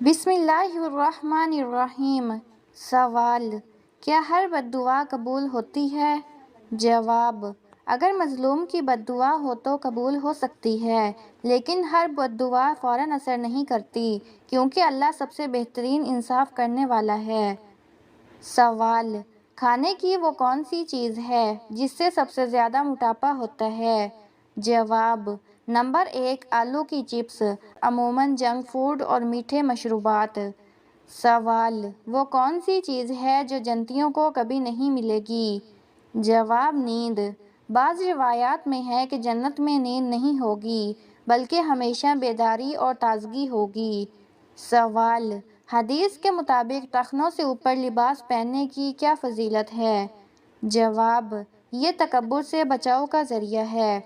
بسم اللہ الرحمن الرحیم۔ سوال: کیا ہر بد دعا قبول ہوتی ہے؟ جواب: اگر مظلوم کی بد دعا ہو تو قبول ہو سکتی ہے، لیکن ہر بد دعا فوراً اثر نہیں کرتی، کیونکہ اللہ سب سے بہترین انصاف کرنے والا ہے۔ سوال: کھانے کی وہ کون سی چیز ہے جس سے سب سے زیادہ موٹاپا ہوتا ہے؟ جواب: نمبر 1، آلو کی چپس، عموماً جنک فوڈ اور میٹھے مشروبات۔ سوال: وہ کون سی چیز ہے جو جنتیوں کو کبھی نہیں ملے گی؟ جواب: نیند۔ بعض روایات میں ہے کہ جنت میں نیند نہیں ہوگی، بلکہ ہمیشہ بیداری اور تازگی ہوگی۔ سوال: حدیث کے مطابق ٹخنوں سے اوپر لباس پہننے کی کیا فضیلت ہے؟ جواب: یہ تکبر سے بچاؤ کا ذریعہ ہے۔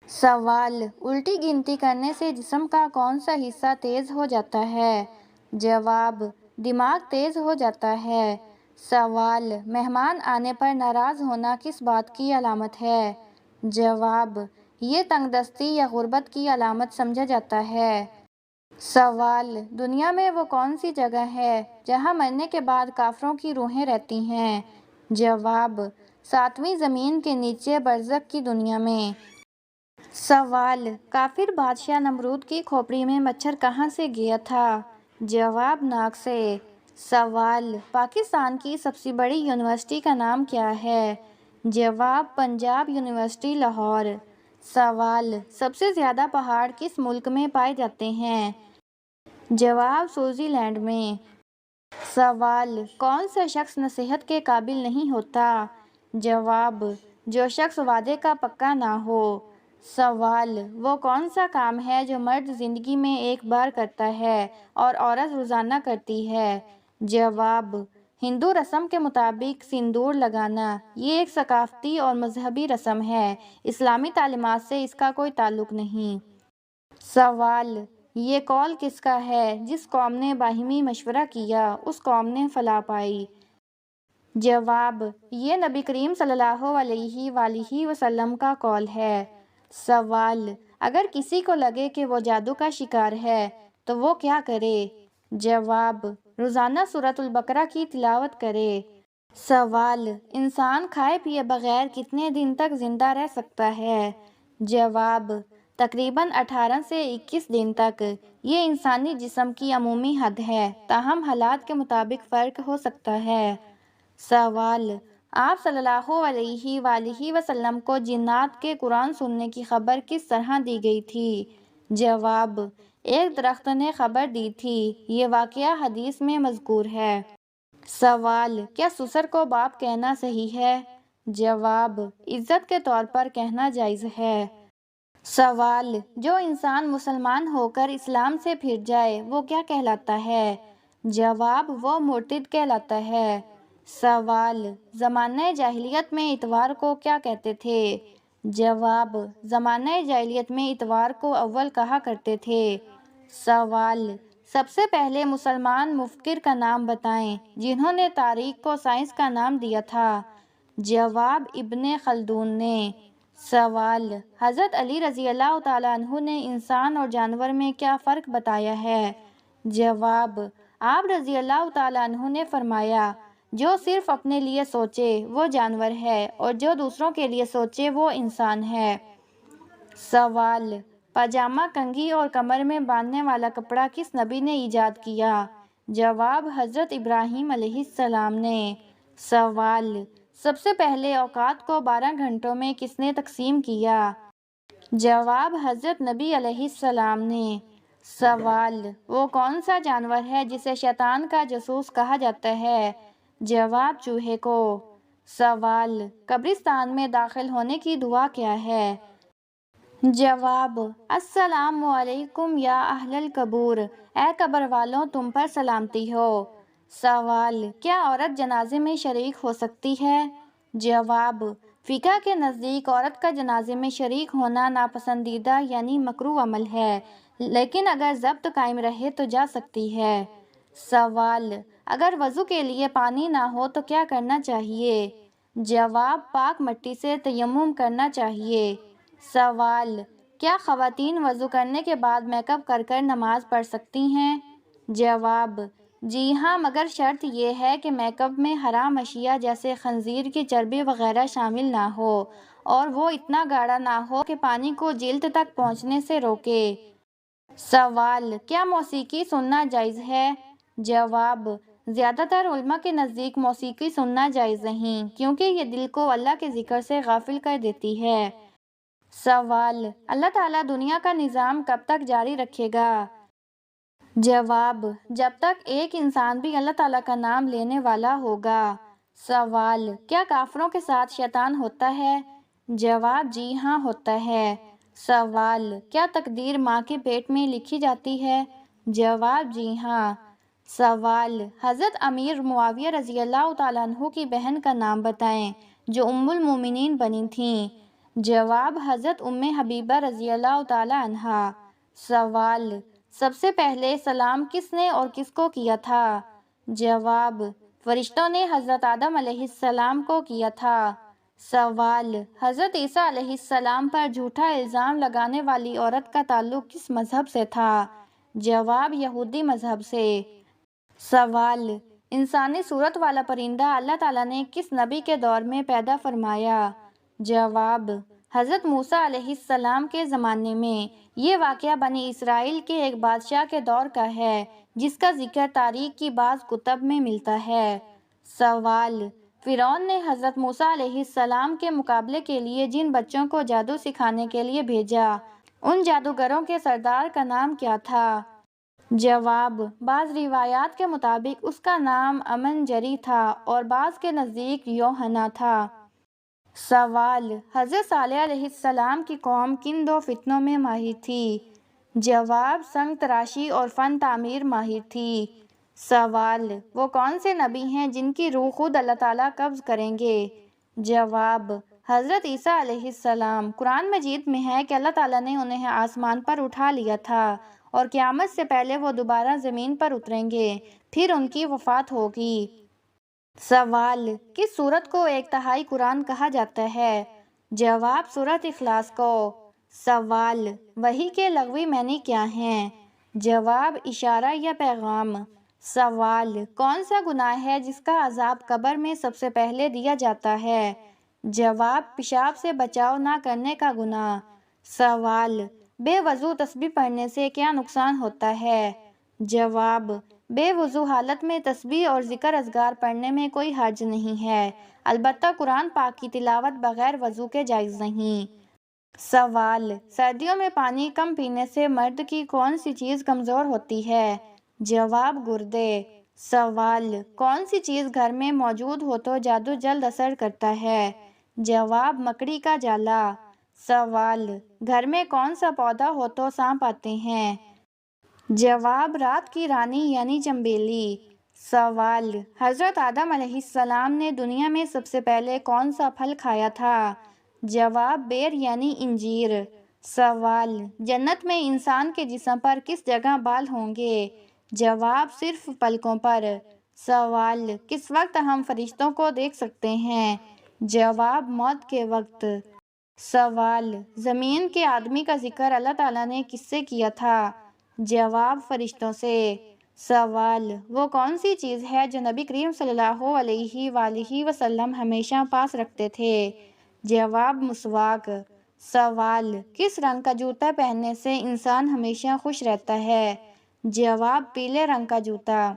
سوال: الٹی گنتی کرنے سے جسم کا کون سا حصہ تیز ہو جاتا ہے؟ جواب: دماغ تیز ہو جاتا ہے۔ سوال: مہمان آنے پر ناراض ہونا کس بات کی علامت ہے؟ جواب: یہ تنگ دستی یا غربت کی علامت سمجھا جاتا ہے۔ سوال: دنیا میں وہ کون سی جگہ ہے جہاں مرنے کے بعد کافروں کی روحیں رہتی ہیں؟ جواب: ساتویں زمین کے نیچے برزخ کی دنیا میں۔ سوال: کافر بادشاہ نمرود کی کھوپڑی میں مچھر کہاں سے گیا تھا؟ جواب: ناک سے۔ سوال: پاکستان کی سب سے بڑی یونیورسٹی کا نام کیا ہے؟ جواب: پنجاب یونیورسٹی، لاہور۔ سوال: سب سے زیادہ پہاڑ کس ملک میں پائے جاتے ہیں؟ جواب: سوئٹزر لینڈ میں۔ سوال: کون سا شخص نصیحت کے قابل نہیں ہوتا؟ جواب: جو شخص وعدے کا پکا نہ ہو۔ سوال: وہ کون سا کام ہے جو مرد زندگی میں ایک بار کرتا ہے اور عورت روزانہ کرتی ہے؟ جواب: ہندو رسم کے مطابق سندور لگانا۔ یہ ایک ثقافتی اور مذہبی رسم ہے، اسلامی تعلیمات سے اس کا کوئی تعلق نہیں۔ سوال: یہ قول کس کا ہے؟ جس قوم نے باہمی مشورہ کیا، اس قوم نے فلاح پائی۔ جواب: یہ نبی کریم صلی اللہ علیہ وآلہ وسلم کا قول ہے۔ سوال: اگر کسی کو لگے کہ وہ جادو کا شکار ہے تو وہ کیا کرے؟ جواب: روزانہ سورۃ البقرہ کی تلاوت کرے۔ سوال: انسان کھائے پیے بغیر کتنے دن تک زندہ رہ سکتا ہے؟ جواب: تقریباً 18 سے 21 دن تک۔ یہ انسانی جسم کی عمومی حد ہے، تاہم حالات کے مطابق فرق ہو سکتا ہے۔ سوال: آپ صلی اللہ علیہ وآلہ وسلم کو جنات کے قرآن سننے کی خبر کس طرح دی گئی تھی؟ جواب: ایک درخت نے خبر دی تھی۔ یہ واقعہ حدیث میں مذکور ہے۔ سوال: کیا سسر کو باپ کہنا صحیح ہے؟ جواب: عزت کے طور پر کہنا جائز ہے۔ سوال: جو انسان مسلمان ہو کر اسلام سے پھر جائے وہ کیا کہلاتا ہے؟ جواب: وہ مرتد کہلاتا ہے۔ سوال: زمانہ جاہلیت میں اتوار کو کیا کہتے تھے؟ جواب: زمانہ جاہلیت میں اتوار کو اول کہا کرتے تھے۔ سوال: سب سے پہلے مسلمان مفکر کا نام بتائیں جنہوں نے تاریخ کو سائنس کا نام دیا تھا۔ جواب: ابن خلدون نے۔ سوال: حضرت علی رضی اللہ تعالیٰ عنہ نے انسان اور جانور میں کیا فرق بتایا ہے؟ جواب: آپ رضی اللہ تعالیٰ عنہ نے فرمایا، جو صرف اپنے لیے سوچے وہ جانور ہے اور جو دوسروں کے لیے سوچے وہ انسان ہے۔ سوال: پاجامہ، کنگھی اور کمر میں باندھنے والا کپڑا کس نبی نے ایجاد کیا؟ جواب: حضرت ابراہیم علیہ السلام نے۔ سوال: سب سے پہلے اوقات کو 12 گھنٹوں میں کس نے تقسیم کیا؟ جواب: حضرت نبی علیہ السلام نے۔ سوال: وہ کون سا جانور ہے جسے شیطان کا جاسوس کہا جاتا ہے؟ جواب: چوہے کو۔ سوال: قبرستان میں داخل ہونے کی دعا کیا ہے؟ جواب: السلام علیکم یا اہل القبور، اے قبر والوں تم پر سلامتی ہو۔ سوال: کیا عورت جنازے میں شریک ہو سکتی ہے؟ جواب: فقہ کے نزدیک عورت کا جنازے میں شریک ہونا ناپسندیدہ یعنی مکروہ عمل ہے، لیکن اگر ضبط قائم رہے تو جا سکتی ہے۔ سوال: اگر وضو کے لیے پانی نہ ہو تو کیا کرنا چاہیے؟ جواب: پاک مٹی سے تیمم کرنا چاہیے۔ سوال: کیا خواتین وضو کرنے کے بعد میک اپ کر کر نماز پڑھ سکتی ہیں؟ جواب: جی ہاں، مگر شرط یہ ہے کہ میک اپ میں حرام اشیاء جیسے خنزیر کی چربی وغیرہ شامل نہ ہو اور وہ اتنا گاڑھا نہ ہو کہ پانی کو جلد تک پہنچنے سے روکے۔ سوال: کیا موسیقی سننا جائز ہے؟ جواب: زیادہ تر علماء کے نزدیک موسیقی سننا جائز نہیں، کیونکہ یہ دل کو اللہ کے ذکر سے غافل کر دیتی ہے۔ سوال: اللہ تعالیٰ دنیا کا نظام کب تک جاری رکھے گا؟ جواب: جب تک ایک انسان بھی اللہ تعالیٰ کا نام لینے والا ہوگا۔ سوال: کیا کافروں کے ساتھ شیطان ہوتا ہے؟ جواب: جی ہاں، ہوتا ہے۔ سوال: کیا تقدیر ماں کے پیٹ میں لکھی جاتی ہے؟ جواب: جی ہاں۔ سوال: حضرت امیر معاویہ رضی اللہ تعالیٰ عنہ کی بہن کا نام بتائیں جو ام المومنین بنی تھیں۔ جواب: حضرت ام حبیبہ رضی اللہ تعالیٰ عنہا۔ سوال: سب سے پہلے سلام کس نے اور کس کو کیا تھا؟ جواب: فرشتوں نے حضرت آدم علیہ السلام کو کیا تھا۔ سوال: حضرت عیسیٰ علیہ السلام پر جھوٹا الزام لگانے والی عورت کا تعلق کس مذہب سے تھا؟ جواب: یہودی مذہب سے۔ سوال: انسانی صورت والا پرندہ اللہ تعالیٰ نے کس نبی کے دور میں پیدا فرمایا؟ جواب: حضرت موسیٰ علیہ السلام کے زمانے میں۔ یہ واقعہ بنی اسرائیل کے ایک بادشاہ کے دور کا ہے جس کا ذکر تاریخ کی بعض کتب میں ملتا ہے۔ سوال: فرعون نے حضرت موسیٰ علیہ السلام کے مقابلے کے لیے جن بچوں کو جادو سکھانے کے لیے بھیجا، ان جادوگروں کے سردار کا نام کیا تھا؟ جواب: بعض روایات کے مطابق اس کا نام امن جری تھا اور بعض کے نزدیک یوحنا تھا۔ سوال: حضرت صالح علیہ السلام کی قوم کن دو فتنوں میں ماہر تھی؟ جواب: سنگ تراشی اور فن تعمیر ماہر تھی۔ سوال: وہ کون سے نبی ہیں جن کی روح خود اللہ تعالیٰ قبض کریں گے؟ جواب: حضرت عیسیٰ علیہ السلام۔ قرآن مجید میں ہے کہ اللہ تعالیٰ نے انہیں آسمان پر اٹھا لیا تھا اور قیامت سے پہلے وہ دوبارہ زمین پر اتریں گے، پھر ان کی وفات ہوگی۔ سوال: کس سورت کو ایک تہائی قرآن کہا جاتا ہے؟ جواب: سورۃ اخلاص کو۔ سوال: وحی کے لغوی معنی کیا ہیں؟ جواب: اشارہ یا پیغام۔ سوال: کون سا گناہ ہے جس کا عذاب قبر میں سب سے پہلے دیا جاتا ہے؟ جواب: پیشاب سے بچاؤ نہ کرنے کا گناہ۔ سوال: بے وضو تسبیح پڑھنے سے کیا نقصان ہوتا ہے؟ جواب: بے وضو حالت میں تسبیح اور ذکر اذکار پڑھنے میں کوئی حرج نہیں ہے، البتہ قرآن پاک کی تلاوت بغیر وضو کے جائز نہیں۔ سوال: سردیوں میں پانی کم پینے سے مرد کی کون سی چیز کمزور ہوتی ہے؟ جواب: گردے۔ سوال: کون سی چیز گھر میں موجود ہو تو جادو جلد اثر کرتا ہے؟ جواب: مکڑی کا جالا۔ سوال: گھر میں کون سا پودا ہو تو سانپ آتے ہیں؟ جواب: رات کی رانی یعنی چنبیلی۔ سوال: حضرت آدم علیہ السلام نے دنیا میں سب سے پہلے کون سا پھل کھایا تھا؟ جواب: بیر یعنی انجیر۔ سوال: جنت میں انسان کے جسم پر کس جگہ بال ہوں گے؟ جواب: صرف پلکوں پر۔ سوال: کس وقت ہم فرشتوں کو دیکھ سکتے ہیں؟ جواب: موت کے وقت۔ سوال: زمین کے آدمی کا ذکر اللہ تعالیٰ نے کس سے کیا تھا؟ جواب: فرشتوں سے۔ سوال: وہ کون سی چیز ہے جو نبی کریم صلی اللہ علیہ وآلہ وسلم ہمیشہ پاس رکھتے تھے؟ جواب: مسواک۔ سوال: کس رنگ کا جوتا پہننے سے انسان ہمیشہ خوش رہتا ہے؟ جواب: پیلے رنگ کا جوتا۔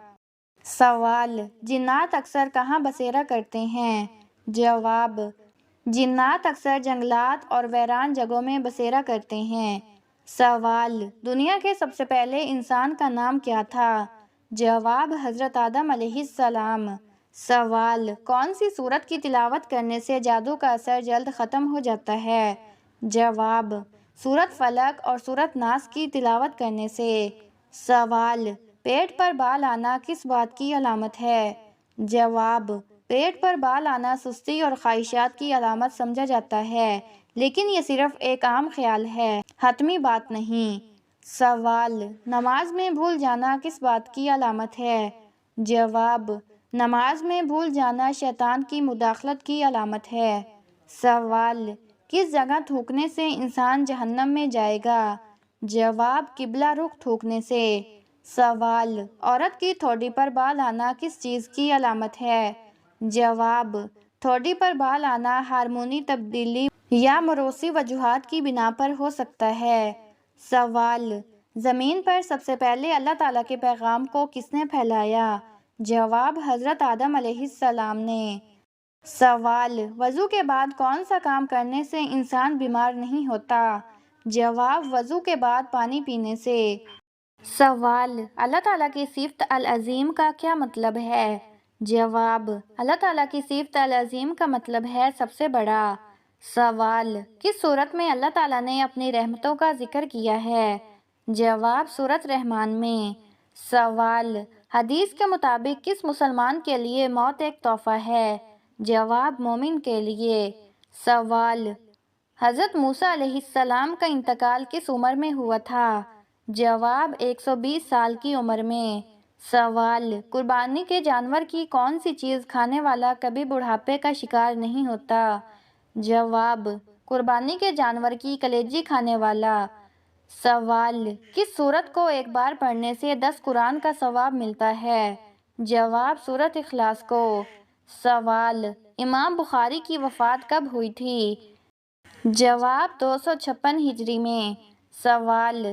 سوال: جنات اکثر کہاں بسیرا کرتے ہیں؟ جواب: جنات اکثر جنگلات اور ویران جگہوں میں بسیرا کرتے ہیں۔ سوال: دنیا کے سب سے پہلے انسان کا نام کیا تھا؟ جواب: حضرت آدم علیہ السلام۔ سوال: کون سی سورت کی تلاوت کرنے سے جادو کا اثر جلد ختم ہو جاتا ہے؟ جواب: سورت فلق اور سورت ناس کی تلاوت کرنے سے۔ سوال: پیٹ پر بال آنا کس بات کی علامت ہے؟ جواب: پیٹ پر بال آنا سستی اور خواہشات کی علامت سمجھا جاتا ہے، لیکن یہ صرف ایک عام خیال ہے، حتمی بات نہیں۔ سوال: نماز میں بھول جانا کس بات کی علامت ہے؟ جواب: نماز میں بھول جانا شیطان کی مداخلت کی علامت ہے۔ سوال: کس جگہ تھوکنے سے انسان جہنم میں جائے گا؟ جواب: قبلہ رخ تھوکنے سے۔ سوال: عورت کی ٹھوڑی پر بال آنا کس چیز کی علامت ہے؟ جواب: ٹھوڑی پر بال آنا ہارمونی تبدیلی یا موروثی وجوہات کی بنا پر ہو سکتا ہے۔ سوال: زمین پر سب سے پہلے اللہ تعالیٰ کے پیغام کو کس نے پھیلایا؟ جواب: حضرت آدم علیہ السلام نے۔ سوال: وضو کے بعد کون سا کام کرنے سے انسان بیمار نہیں ہوتا؟ جواب: وضو کے بعد پانی پینے سے۔ سوال: اللہ تعالیٰ کی صفت العظیم کا کیا مطلب ہے؟ جواب: اللہ تعالیٰ کی صفت العظیم کا مطلب ہے سب سے بڑا۔ سوال: کس سورت میں اللہ تعالیٰ نے اپنی رحمتوں کا ذکر کیا ہے؟ جواب: سورۃ رحمان میں۔ سوال: حدیث کے مطابق کس مسلمان کے لیے موت ایک تحفہ ہے؟ جواب: مومن کے لیے۔ سوال: حضرت موسیٰ علیہ السلام کا انتقال کس عمر میں ہوا تھا؟ جواب: 120 سال کی عمر میں۔ سوال: قربانی کے جانور کی کون سی چیز کھانے والا کبھی بڑھاپے کا شکار نہیں ہوتا؟ جواب: قربانی کے جانور کی کلیجی کھانے والا۔ سوال: کس سورت کو ایک بار پڑھنے سے 10 قرآن کا ثواب ملتا ہے؟ جواب: سورۃ اخلاص کو۔ سوال: امام بخاری کی وفات کب ہوئی تھی؟ جواب: 256 ہجری میں۔ سوال: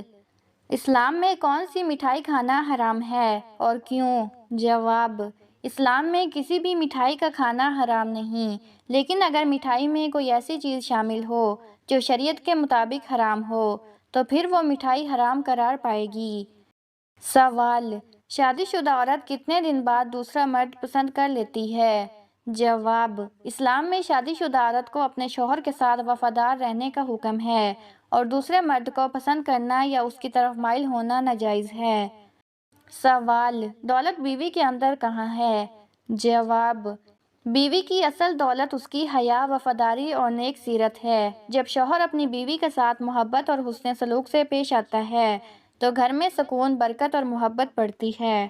اسلام میں کون سی مٹھائی کھانا حرام ہے اور کیوں؟ جواب: اسلام میں کسی بھی مٹھائی کا کھانا حرام نہیں، لیکن اگر مٹھائی میں کوئی ایسی چیز شامل ہو جو شریعت کے مطابق حرام ہو تو پھر وہ مٹھائی حرام قرار پائے گی۔ سوال: شادی شدہ عورت کتنے دن بعد دوسرا مرد پسند کر لیتی ہے؟ جواب: اسلام میں شادی شدہ عورت کو اپنے شوہر کے ساتھ وفادار رہنے کا حکم ہے اور دوسرے مرد کو پسند کرنا یا اس کی طرف مائل ہونا ناجائز ہے۔ سوال: دولت بیوی کے اندر کہاں ہے؟ جواب: بیوی کی اصل دولت اس کی حیا، وفاداری اور نیک سیرت ہے۔ جب شوہر اپنی بیوی کے ساتھ محبت اور حسن سلوک سے پیش آتا ہے تو گھر میں سکون، برکت اور محبت بڑھتی ہے۔